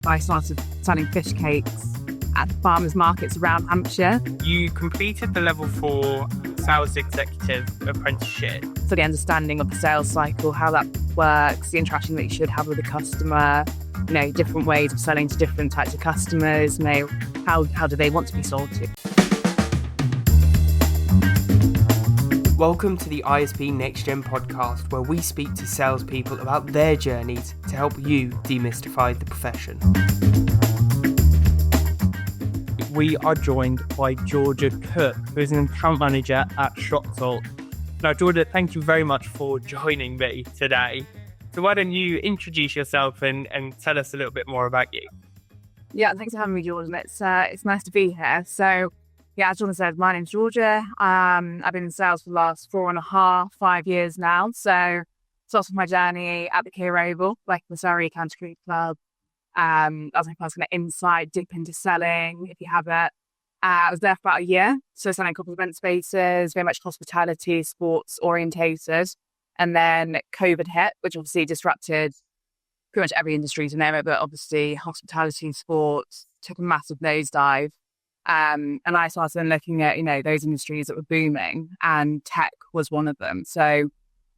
I started selling fish cakes at the farmers markets around Hampshire. You completed the level 4 sales executive apprenticeship. So the understanding of the sales cycle, how that works, the interaction that you should have with the customer, different ways of selling to different types of customers, how do they want to be sold to. Welcome to the ISP NextGen podcast, where we speak to salespeople about their journeys to help you demystify the profession. We are joined by Georgia Cooke, who is an account manager at Shoptalk. Now, Georgia, thank you very much for joining me today. So why don't you introduce yourself and tell us a little bit more about you? Yeah, thanks for having me, Jordan. It's nice to be here. So, as Jordan said, my name's Georgia. I've been in sales for the last 5 years now. So, started my journey at the Care Oval, like the Surrey County Cricket Club. That was my first kind of insight, dip into selling, if you have it. I was there for about a year, so selling a couple of event spaces, very much hospitality, sports orientated. And then COVID hit, which obviously disrupted pretty much every industry to name it, but obviously hospitality and sports took a massive nosedive. And I started looking at, those industries that were booming, and tech was one of them. So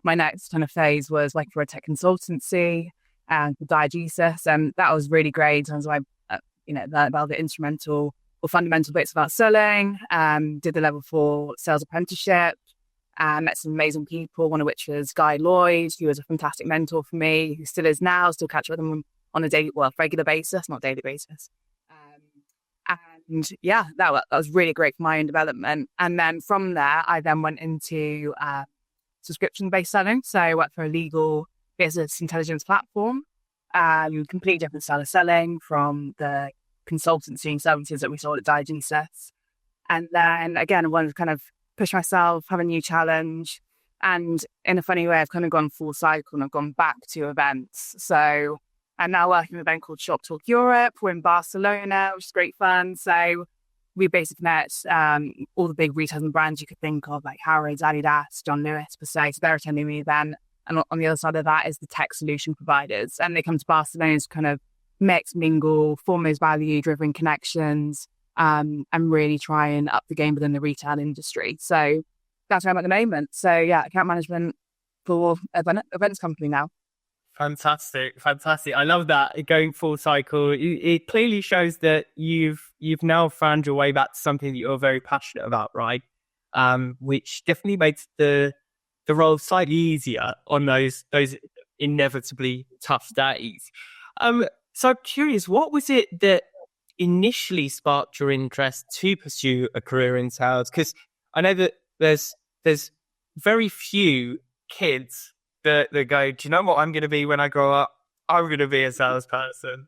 my next kind of phase was like for a tech consultancy and for diegesis. And that was really great in terms of, learned about the instrumental or fundamental bits about selling, did the level 4 sales apprenticeship, met some amazing people, one of which was Guy Lloyd, who was a fantastic mentor for me, who still is now, still catch up with him on a regular basis, not daily basis. And yeah, that was really great for my own development. And then from there, I then went into subscription-based selling. So I worked for a legal business intelligence platform, completely different style of selling from the consultancy services that we saw at diegesis. And then again, I wanted to kind of push myself, have a new challenge. And in a funny way, I've kind of gone full cycle and I've gone back to events. So I'm now working with an event called Shoptalk Europe. We're in Barcelona, which is great fun. So we basically met all the big retailers and brands you could think of, like Harrods, Adidas, John Lewis, per se. So they're attending the event. And on the other side of that is the tech solution providers. And they come to Barcelona to kind of mix, mingle, form those value-driven connections, and really try and up the game within the retail industry. So that's where I'm at the moment. So yeah, account management for events company now. Fantastic. I love that, going full cycle. It clearly shows that you've now found your way back to something that you're very passionate about, right? Which definitely makes the role slightly easier on those inevitably tough days. So I'm curious, what was it that initially sparked your interest to pursue a career in sales? Because I know that there's very few kids that go, do you know what I'm going to be when I grow up? I'm going to be a salesperson.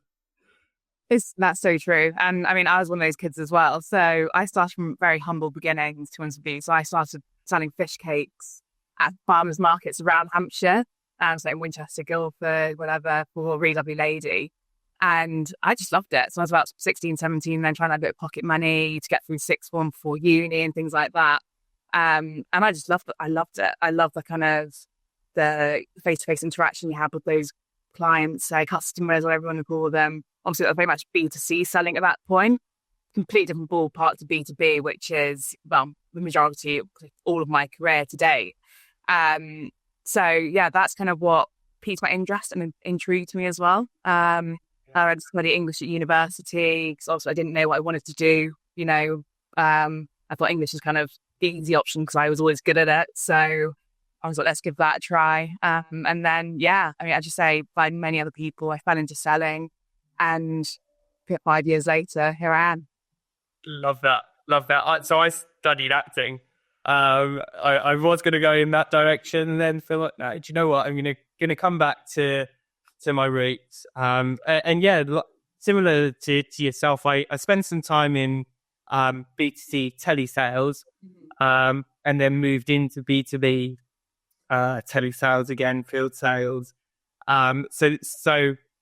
That's so true. And I mean, I was one of those kids as well. So I started from very humble beginnings, to be. So I started selling fish cakes at farmers markets around Hampshire, so in Winchester, Guildford, whatever, for a really lovely lady. And I just loved it. So I was about 16, 17, then trying to have a bit of pocket money to get through sixth form before uni and things like that. And I just loved it. I loved it. I love the kind of the face-to-face interaction you have with those clients, customers, whatever you want to call them. Obviously, it was very much B2C selling at that point. Completely different ballpark to B2B, which is, the majority of all of my career to date. So yeah, that's kind of what piqued my interest and intrigued me as well. I had studied English at university because also I didn't know what I wanted to do. I thought English was kind of the easy option because I was always good at it. So I was like, let's give that a try. And then, as you say, by many other people, I fell into selling, and 5 years later, here I am. Love that. So I studied acting. I was going to go in that direction, and then feel like, no, do you know what? I'm going to come back to my roots. And similar to yourself, I spent some time in B2C telesales, and then moved into B2B telesales again, field sales. So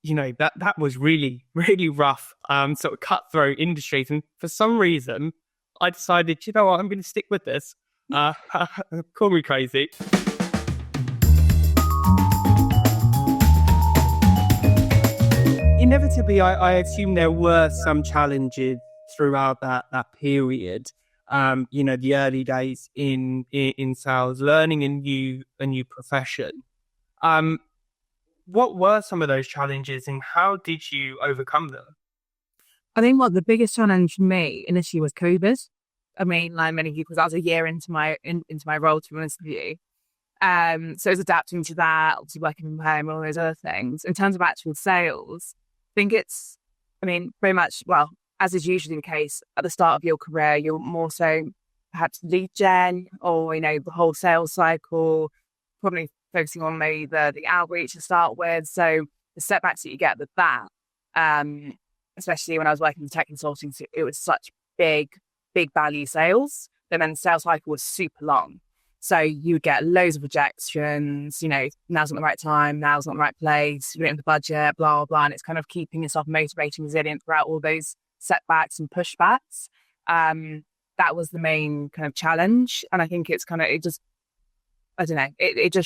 that was really, really rough, sort of cutthroat industries. And for some reason, I decided, you know what, I'm going to stick with this. Call me crazy. inevitably, I assume there were some challenges throughout that period. The early days in sales, learning a new profession. What were some of those challenges, and how did you overcome them? I think what the biggest challenge for me initially was COVID. I mean, like many people, that was a year into my role, to be honest with you. So it's adapting to that, obviously working from home, all those other things. In terms of actual sales, I think very much, well, as is usually the case at the start of your career, you're more so perhaps lead gen or, the whole sales cycle, probably focusing on maybe the outreach to start with. So the setbacks that you get with that, especially when I was working in tech consulting, so it was such big value sales. And then the sales cycle was super long. So you would get loads of rejections, now's not the right time, now's not the right place, you don't have the budget, blah, blah, blah. And it's kind of keeping yourself motivated and resilient throughout all those setbacks and pushbacks. That was the main kind of challenge. And I think it just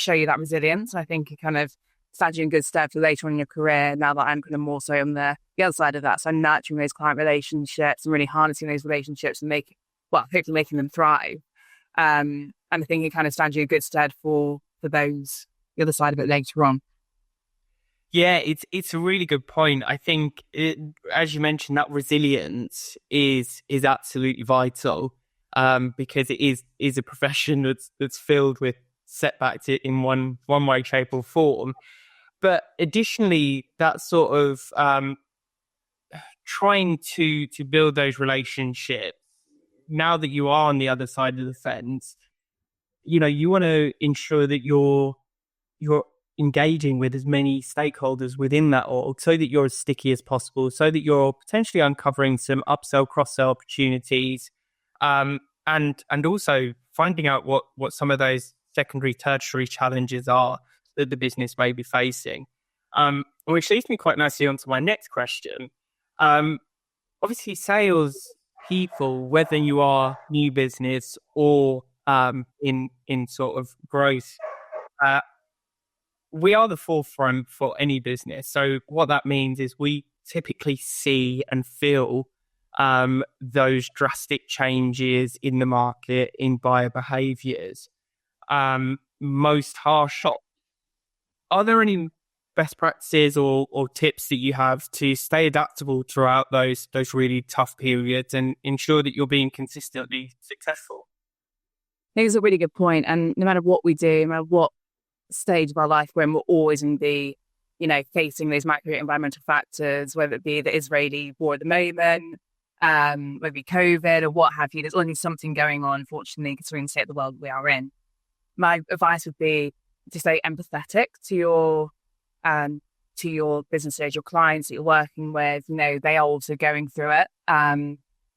shows you that resilience. I think it kind of stands you in good stead for later on in your career, now that I'm kind of more so on the other side of that. So I'm nurturing those client relationships and really harnessing those relationships and hopefully making them thrive. And I think it kind of stands you in good stead for the other side of it later on. Yeah, it's a really good point. I think, as you mentioned, that resilience is absolutely vital, because it is a profession that's filled with setbacks in one way, shape, or form. But additionally, that sort of trying to build those relationships. Now that you are on the other side of the fence, you want to ensure that you're engaging with as many stakeholders within that org, so that you're as sticky as possible, so that you're potentially uncovering some upsell, cross-sell opportunities, and also finding out what some of those secondary, tertiary challenges are that the business may be facing. Which leads me quite nicely onto my next question. Obviously, sales people, whether you are new business or in sort of growth, we are the forefront for any business. So what that means is we typically see and feel those drastic changes in the market, in buyer behaviors, most harsh. Are there any best practices or tips that you have to stay adaptable throughout those really tough periods and ensure that you're being consistently successful? I think it's a really good point. And no matter what we do, no matter what stage of our life we're in, we're always going to be, facing those macro environmental factors, whether it be the Israeli war at the moment, whether it be COVID or what have you. There's always something going on, unfortunately, considering the state of the world we are in. My advice would be to stay empathetic to your businesses, your clients that you're working with. They are also going through it.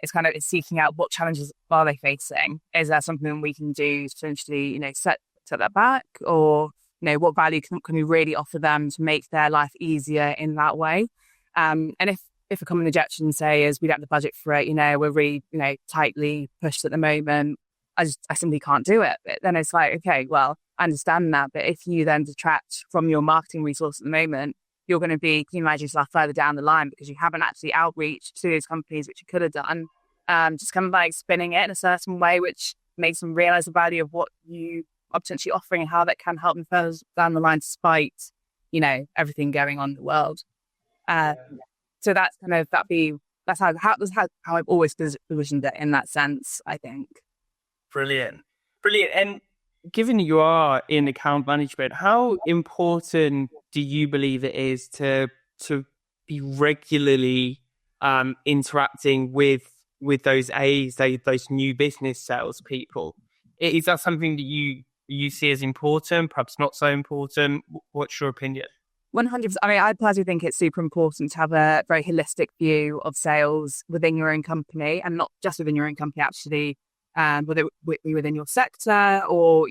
It's seeking out what challenges are they facing. Is there something we can do to potentially, set that back, or what value can we really offer them to make their life easier in that way? And if a common objection, say, is we don't have the budget for it, we're really tightly pushed at the moment, I simply can't do it. But then it's like, okay, well, I understand that. But if you then detract from your marketing resource at the moment, you're going to be penalizing yourself further down the line because you haven't actually outreached to those companies, which you could have done. Just kind of like spinning it in a certain way, which makes them realize the value of what you are potentially offering and how that can help them further down the line, despite, everything going on in the world. So that's kind of, that's how I've always positioned it in that sense, I think. Brilliant. And given you are in account management, how important do you believe it is to be regularly interacting with those A's, those new business salespeople? Is that something that you see as important, perhaps not so important? What's your opinion? 100%. I mean, I personally think it's super important to have a very holistic view of sales within your own company, and not just within your own company, actually, whether it be within your sector or,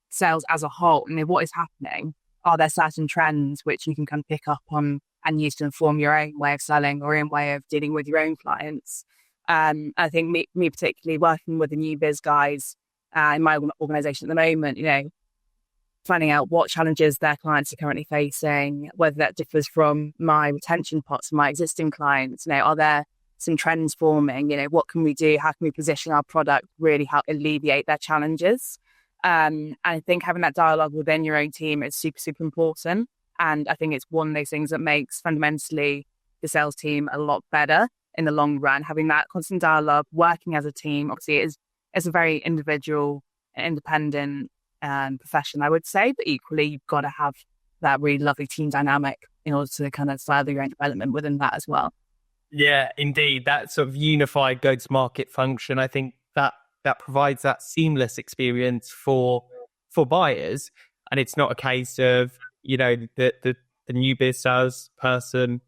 sales as a whole. And what is happening? Are there certain trends which you can kind of pick up on and use to inform your own way of selling or own way of dealing with your own clients? I think me particularly working with the new biz guys in my organization at the moment, finding out what challenges their clients are currently facing, whether that differs from my retention pots and my existing clients. Are there some trends forming? What can we do? How can we position our product really help alleviate their challenges? And I think having that dialogue within your own team is super, super important. And I think it's one of those things that makes fundamentally the sales team a lot better in the long run. Having that constant dialogue, working as a team, obviously it's a very individual, independent profession, I would say, but equally you've got to have that really lovely team dynamic in order to kind of further your own development within that as well. Yeah, indeed. That sort of unified go-to-market function, I think that provides that seamless experience for buyers. And it's not a case of, the new biz sales person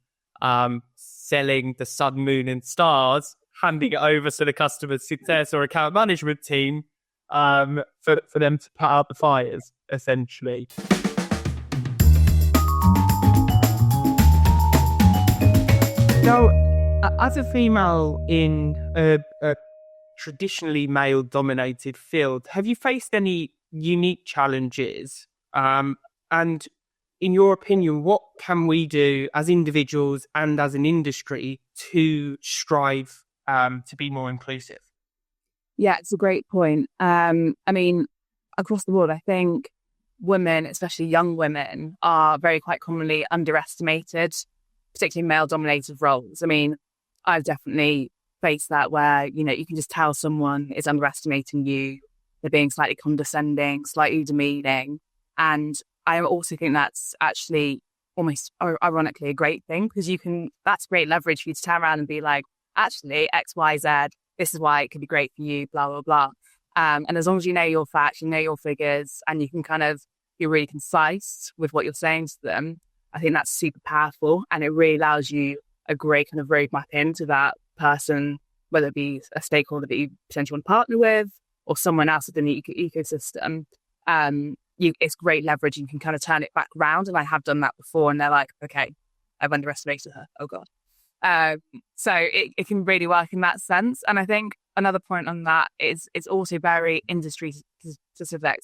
selling the sun, moon and stars, handing it over to the customer success or account management team for them to put out the fires, essentially. Now, as a female in a traditionally male-dominated field, have you faced any unique challenges? And in your opinion, what can we do as individuals and as an industry to strive to be more inclusive? Yeah, it's a great point. Across the board, I think women, especially young women, are quite commonly underestimated, particularly male-dominated roles. I've definitely faced that where, you can just tell someone is underestimating you, they're being slightly condescending, slightly demeaning. And I also think that's actually almost ironically a great thing, because that's great leverage for you to turn around and be like, actually, X, Y, Z, this is why it could be great for you, blah, blah, blah. And as long as you know your facts, you know your figures, and you can kind of be really concise with what you're saying to them, I think that's super powerful. And it really allows you a great kind of roadmap into that person, whether it be a stakeholder that you potentially want to partner with or someone else within the ecosystem. It's great leverage. You can kind of turn it back around. And I have done that before. And they're like, okay, I've underestimated her. Oh, God. So it can really work in that sense. And I think another point on that is it's also very industry specific,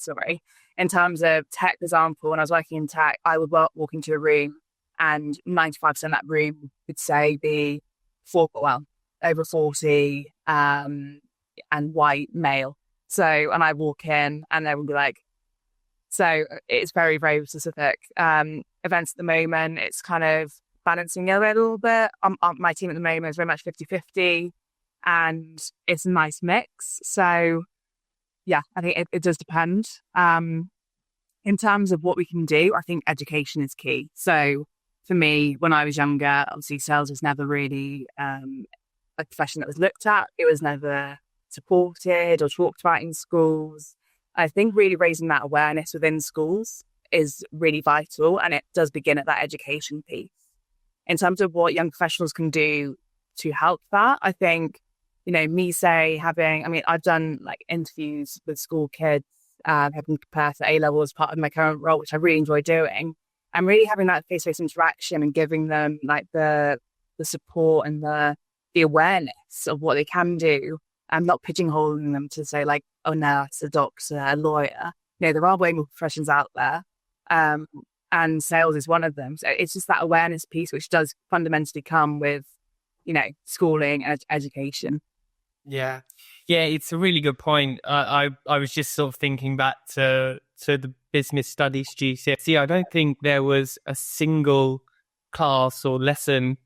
in terms of tech, for example. When I was working in tech, I would walk into a room and 95% of that room would say be over 40 and white male. So, and I walk in and they would be like, so it's very, very specific. Events at the moment, it's kind of balancing it a little bit. My team at the moment is very much 50-50 and it's a nice mix. So yeah, I think it does depend. In terms of what we can do, I think education is key. So for me, when I was younger, obviously sales was never really a profession that was looked at. It was never supported or talked about in schools. I think really raising that awareness within schools is really vital, and it does begin at that education piece. In terms of what young professionals can do to help that, I think, I've done like interviews with school kids, having prepared for A-level as part of my current role, which I really enjoy doing. And really having that face-to-face interaction and giving them like the support and the awareness of what they can do, and not pigeonholing them to say like, oh no, it's a doctor, a lawyer. There are way more professions out there. And sales is one of them. So it's just that awareness piece, which does fundamentally come with, schooling and education. Yeah, it's a really good point. I was just sort of thinking back to the business studies GCSE. I don't think there was a single class or lesson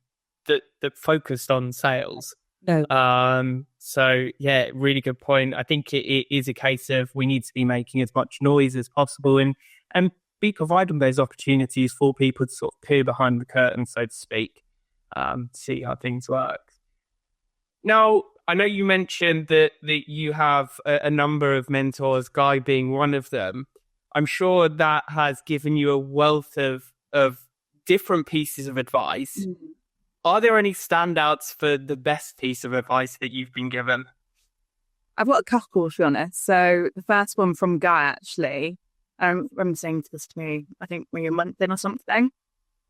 that focused on sales. No. So yeah, really good point. I think it is a case of we need to be making as much noise as possible and be providing those opportunities for people to sort of peer behind the curtain, so to speak, see how things work. Now, I know you mentioned that you have a number of mentors, Guy being one of them. I'm sure that has given you a wealth of different pieces of advice. Mm-hmm. Are there any standouts for the best piece of advice that you've been given? I've got a couple, to be honest. So the first one from Guy, actually, I remember saying this to me, I think maybe a month in or something.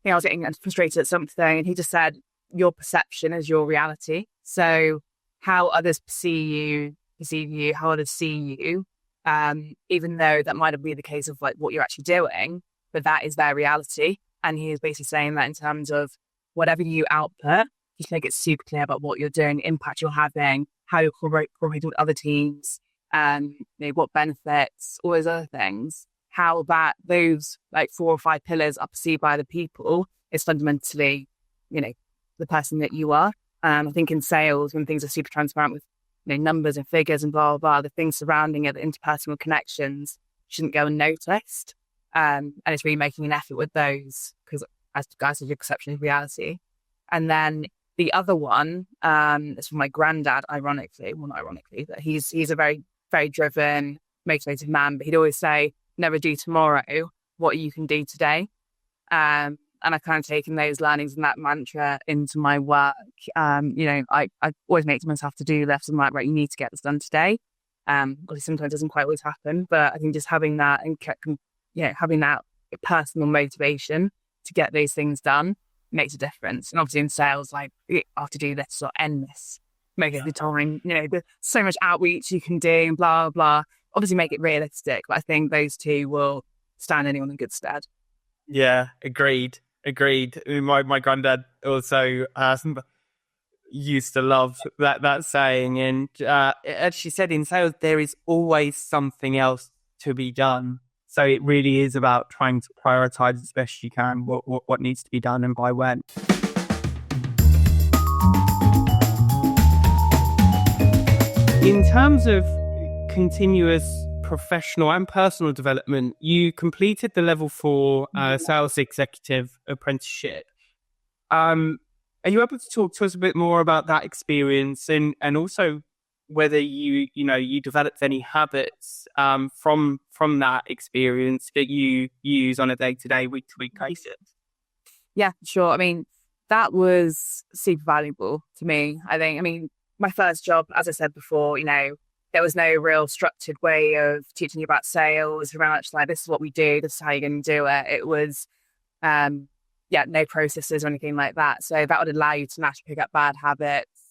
I was getting frustrated at something, and he just said, your perception is your reality. So how others perceive you, how others see you, even though that might not be the case of like what you're actually doing, but that is their reality. And he is basically saying that in terms of whatever you output, you should make it super clear about what you're doing, the impact you're having, how you're cooperating with other teams, what benefits, all those other things, how that those like 4 or 5 pillars are perceived by the people is fundamentally, the person that you are. I think in sales, when things are super transparent with numbers and figures and blah, blah, blah, the things surrounding it, the interpersonal connections shouldn't go unnoticed. And it's really making an effort with those because as guys said, your perception is reality. And then the other one is from my granddad, ironically, well, not ironically, but he's a very, very driven, motivated man, but he'd always say, never do tomorrow what you can do today. And I've kind of taken those learnings and that mantra into my work. I always make myself to-do lists. I'm like, right, you need to get this done today. Obviously sometimes it doesn't quite always happen, but I think just having that and having that personal motivation to get those things done makes a difference. And obviously in sales, like you have to do this or end this, make it the time, there's so much outreach you can do, blah, blah. Obviously make it realistic, but I think those two will stand anyone in good stead. Yeah, agreed. My granddad also used to love that saying, and as she said, in sales there is always something else to be done. So it really is about trying to prioritize as best you can what needs to be done and by when. In terms of continuous professional and personal development, you completed the level 4 sales executive apprenticeship. Are you able to talk to us a bit more about that experience and also whether you developed any habits from that experience that you use on a day-to-day, week-to-week basis? Yeah, sure. I mean, that was super valuable to me. My first job, as I said before, there was no real structured way of teaching you about sales. Very much like, this is what we do, this is how you're going to do it. It was, no processes or anything like that. So that would allow you to naturally pick up bad habits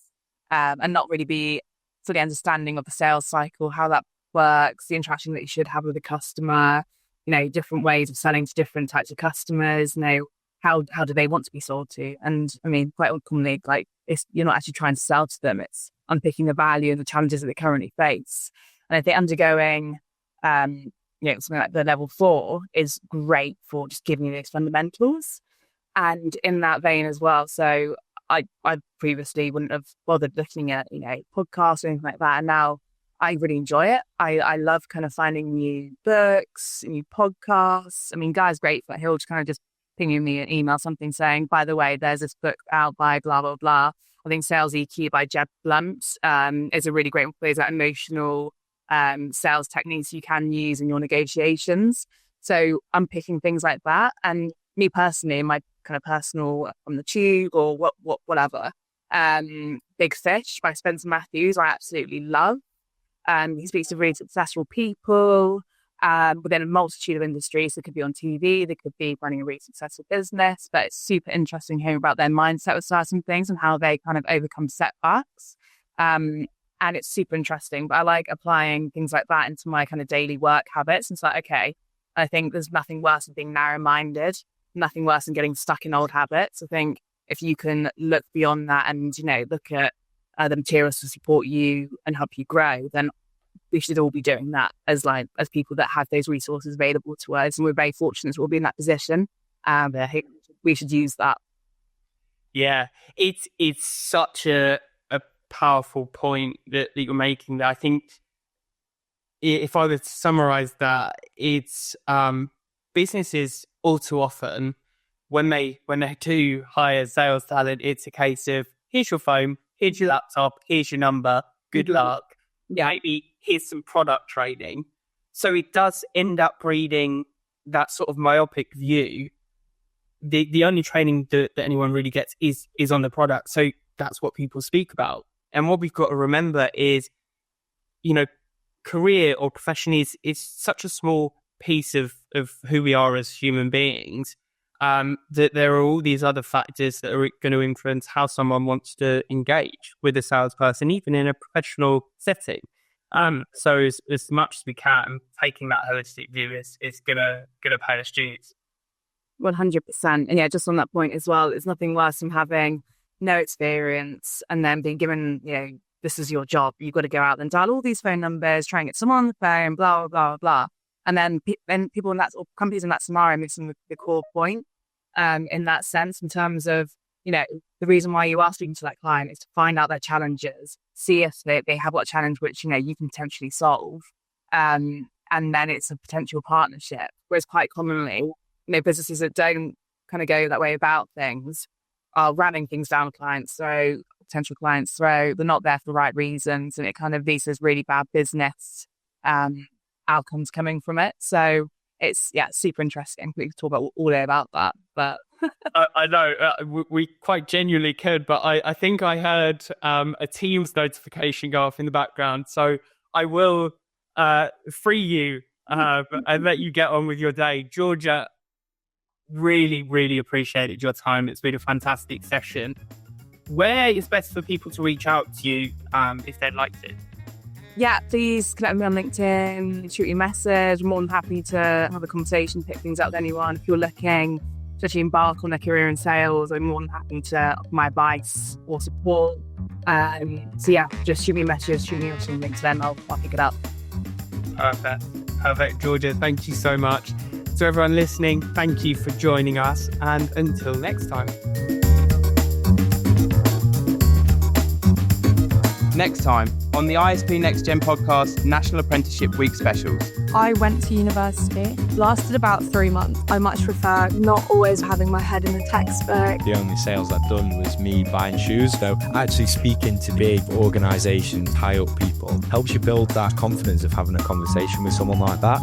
and not really be fully understanding of the sales cycle, how that works, the interaction that you should have with the customer, different ways of selling to different types of customers, how do they want to be sold to? And I mean, quite commonly, like you're not actually trying to sell to them, it's unpicking the value and the challenges that they currently face. And I think undergoing, something like the level 4 is great for just giving you those fundamentals. And in that vein as well, so I previously wouldn't have bothered looking at, podcasts or anything like that. And now I really enjoy it. I love kind of finding new books, new podcasts. I mean, Guy's great, but he'll just kind of just ping me an email, something saying, by the way, there's this book out by blah, blah, blah. I think Sales EQ by Jeb Blunt is a really great one for those emotional sales techniques you can use in your negotiations. So I'm picking things like that. And me personally, my kind of personal on the tube or whatever, Big Fish by Spencer Matthews, I absolutely love. He speaks to really successful people within a multitude of industries. It could be on TV, they could be running a really successful business, but it's super interesting hearing about their mindset with certain things and how they kind of overcome setbacks. And it's super interesting, but I like applying things like that into my kind of daily work habits. And it's like, okay, I think there's nothing worse than being narrow-minded, nothing worse than getting stuck in old habits. I think if you can look beyond that and, look at the materials to support you and help you grow, then we should all be doing that as people that have those resources available to us. And we're very fortunate to all be in that position. We should use that. Yeah, it's such a powerful point that you're making. That I think if I were to summarize that, it's businesses all too often when they do hire sales talent, it's a case of, here's your phone, here's your laptop, here's your number, good luck. Yeah, maybe here's some product training. So it does end up breeding that sort of myopic view. The only training that anyone really gets is on the product. So that's what people speak about. And what we've got to remember is, career or profession is such a small piece of who we are as human beings, that there are all these other factors that are going to influence how someone wants to engage with a salesperson, even in a professional setting. So as much as we can, taking that holistic view is gonna pay us dues. 100%. And yeah, just on that point as well, it's nothing worse than having no experience and then being given, this is your job. You've got to go out and dial all these phone numbers, try and get someone on the phone, blah, blah, blah, blah. And then people in that, or companies in that scenario, missing the core point in that sense, in terms of, the reason why you are speaking to that client is to find out their challenges, see if they have a challenge which, you can potentially solve. And then it's a potential partnership. Whereas quite commonly, businesses that don't kind of go that way about things are ramming things down clients' throat, potential clients' throat. They're not there for the right reasons. And it kind of leads to really bad business outcomes coming from it. So it's, super interesting. We could talk all day about that, but... I know we quite genuinely could, but I think I heard a Teams notification go off in the background. So I will free you and let you get on with your day. Georgia, really, really appreciated your time. It's been a fantastic session. Where is best for people to reach out to you if they'd like to? Yeah, please connect me on LinkedIn, shoot me a message. I'm more than happy to have a conversation, pick things up with anyone. If you're looking to actually embark on a career in sales, I'm more than happy to offer my advice or support. So yeah, just shoot me a message, shoot me on some LinkedIn, I'll pick it up. Perfect, Georgia. Thank you so much. To everyone listening, thank you for joining us, and until next time. Next time on the ISP NextGen podcast, National Apprenticeship Week specials. I went to university, lasted about 3 months. I much prefer not always having my head in the textbook. The only sales I've done was me buying shoes. So actually speaking to big organisations, high up people, helps you build that confidence of having a conversation with someone like that.